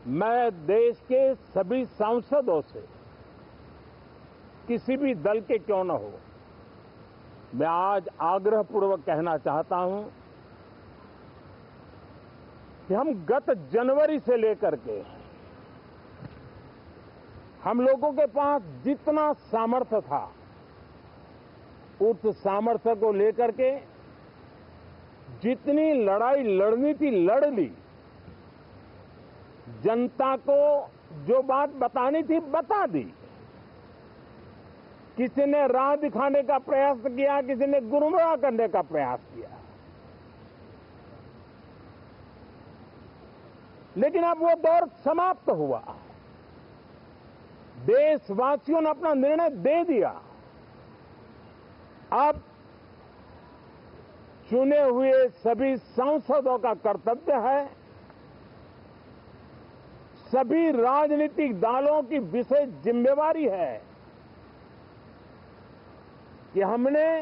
मैं देश के सभी सांसदों से, किसी भी दल के क्यों न हो, मैं आज आग्रहपूर्वक कहना चाहता हूं कि हम गत जनवरी से लेकर के हम लोगों के पास जितना सामर्थ्य था, उस सामर्थ्य को लेकर के जितनी लड़ाई लड़नी थी लड़ ली। जनता को जो बात बतानी थी बता दी। किसी ने राह दिखाने का प्रयास किया, किसी ने गुमराह करने का प्रयास किया, लेकिन अब वो दौर समाप्त हुआ। देशवासियों ने अपना निर्णय दे दिया। अब चुने हुए सभी सांसदों का कर्तव्य है, सभी राजनीतिक दलों की विशेष जिम्मेवारी है कि हमने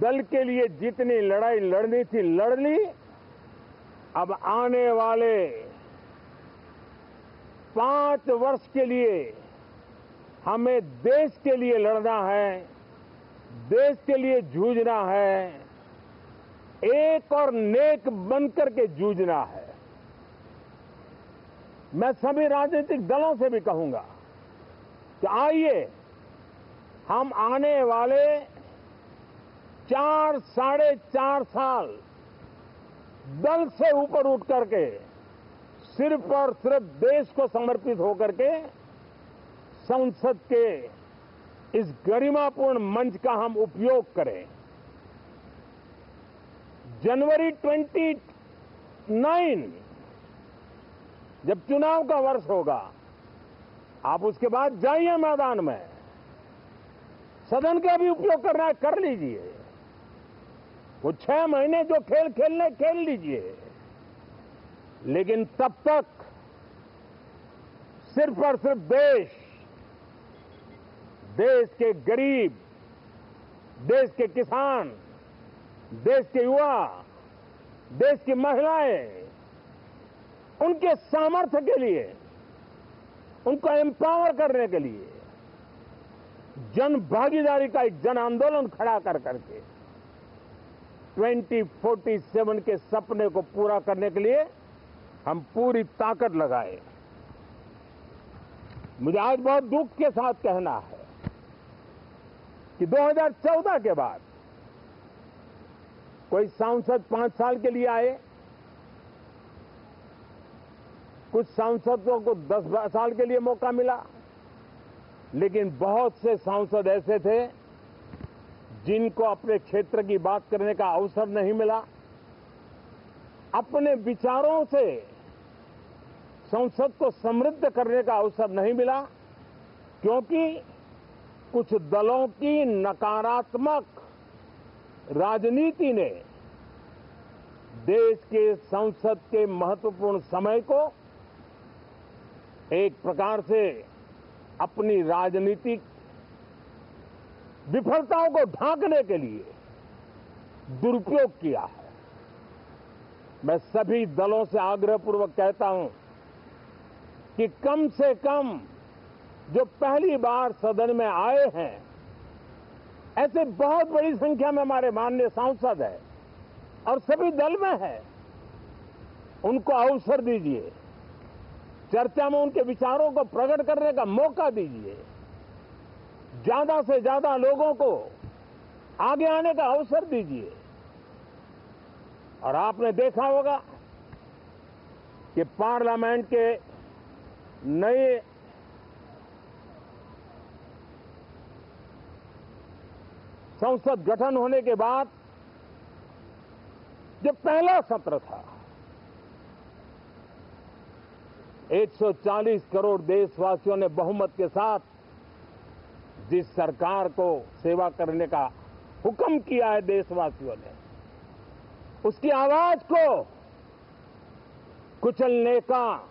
दल के लिए जितनी लड़ाई लड़नी थी लड़ ली। अब आने वाले 5 वर्ष के लिए हमें देश के लिए लड़ना है, देश के लिए जूझना है, एक और नेक बनकर के जूझना है। मैं सभी राजनीतिक दलों से भी कहूंगा कि आइए हम आने वाले 4 साढ़े 4 साल दल से ऊपर उठ करके सिर्फ और सिर्फ देश को समर्पित होकर के संसद के इस गरिमापूर्ण मंच का हम उपयोग करें। जनवरी 29 जब चुनाव का वर्ष होगा, आप उसके बाद जाइए मैदान में, सदन का भी उपयोग करना है कर लीजिए। वो 6 महीने जो खेल खेलने खेल लीजिए, लेकिन तब तक सिर्फ और सिर्फ देश के गरीब, देश के किसान, देश के युवा, देश की महिलाएं, उनके सामर्थ्य के लिए, उनको एम्पावर करने के लिए जन भागीदारी का एक जन आंदोलन खड़ा कर करके 2047 के सपने को पूरा करने के लिए हम पूरी ताकत लगाए। मुझे आज बहुत दुख के साथ कहना है कि 2014 के बाद कोई सांसद 5 साल के लिए आए, कुछ सांसदों को 10 साल के लिए मौका मिला, लेकिन बहुत से सांसद ऐसे थे जिनको अपने क्षेत्र की बात करने का अवसर नहीं मिला, अपने विचारों से संसद को समृद्ध करने का अवसर नहीं मिला, क्योंकि कुछ दलों की नकारात्मक राजनीति ने देश के संसद के महत्वपूर्ण समय को एक प्रकार से अपनी राजनीतिक विफलताओं को ढांकने के लिए दुरुपयोग किया है। मैं सभी दलों से आग्रहपूर्वक कहता हूं कि कम से कम जो पहली बार सदन में आए हैं, ऐसे बहुत बड़ी संख्या में हमारे माननीय सांसद हैं और सभी दल में है, उनको अवसर दीजिए, चर्चा में उनके विचारों को प्रकट करने का मौका दीजिए, ज्यादा से ज्यादा लोगों को आगे आने का अवसर दीजिए। और आपने देखा होगा कि पार्लियामेंट के नए संसद गठन होने के बाद जब पहला सत्र था, 140 करोड़ देशवासियों ने बहुमत के साथ जिस सरकार को सेवा करने का हुक्म किया है देशवासियों ने, उसकी आवाज को कुचलने का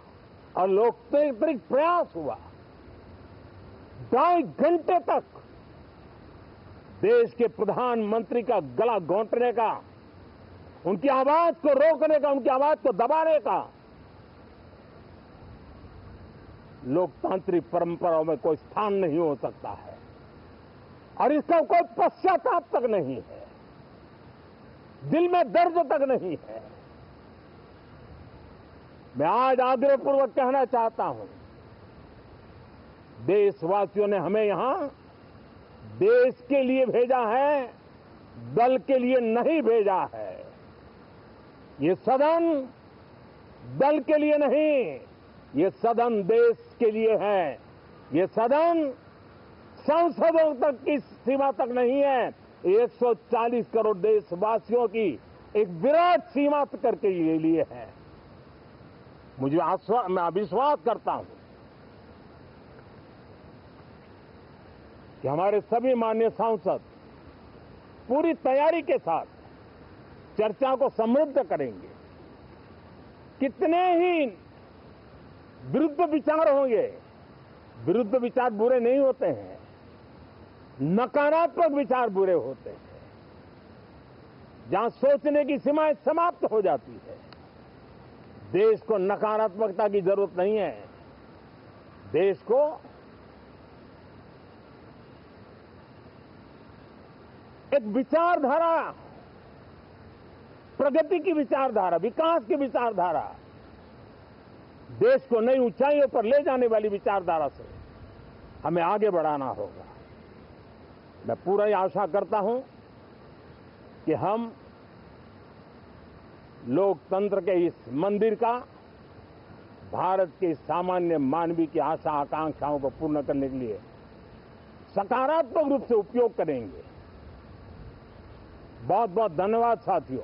और लोकतांत्रिक प्रयास हुआ। 2.5 घंटे तक देश के प्रधानमंत्री का गला घोंटने का, उनकी आवाज को रोकने का, उनकी आवाज को दबाने का लोकतांत्रिक परंपराओं में कोई स्थान नहीं हो सकता है और इसका कोई पश्चाताप तक नहीं है, दिल में दर्द तक नहीं है। मैं आज आग्रहपूर्वक कहना चाहता हूं, देशवासियों ने हमें यहां देश के लिए भेजा है, दल के लिए नहीं भेजा है। ये सदन दल के लिए नहीं, ये सदन देश के लिए है। ये सदन संसदों तक की सीमा तक नहीं है, 140 करोड़ देशवासियों की एक विराट सीमा करके ये लिए है। मैं विश्वास करता हूं कि हमारे सभी माननीय सांसद पूरी तैयारी के साथ चर्चा को समृद्ध करेंगे। कितने ही विरुद्ध विचार होंगे, विरुद्ध विचार बुरे नहीं होते हैं, नकारात्मक विचार बुरे होते हैं। जहां सोचने की सीमाएं समाप्त हो जाती है, देश को नकारात्मकता की जरूरत नहीं है। देश को एक विचारधारा, प्रगति की विचारधारा, विकास की विचारधारा, देश को नई ऊंचाइयों पर ले जाने वाली विचारधारा से हमें आगे बढ़ाना होगा। मैं पूरा ही आशा करता हूं कि हम लोकतंत्र के इस मंदिर का भारत के सामान्य मानवीय की आशा आकांक्षाओं को पूर्ण करने के लिए सकारात्मक रूप से उपयोग करेंगे। बहुत बहुत धन्यवाद साथियों।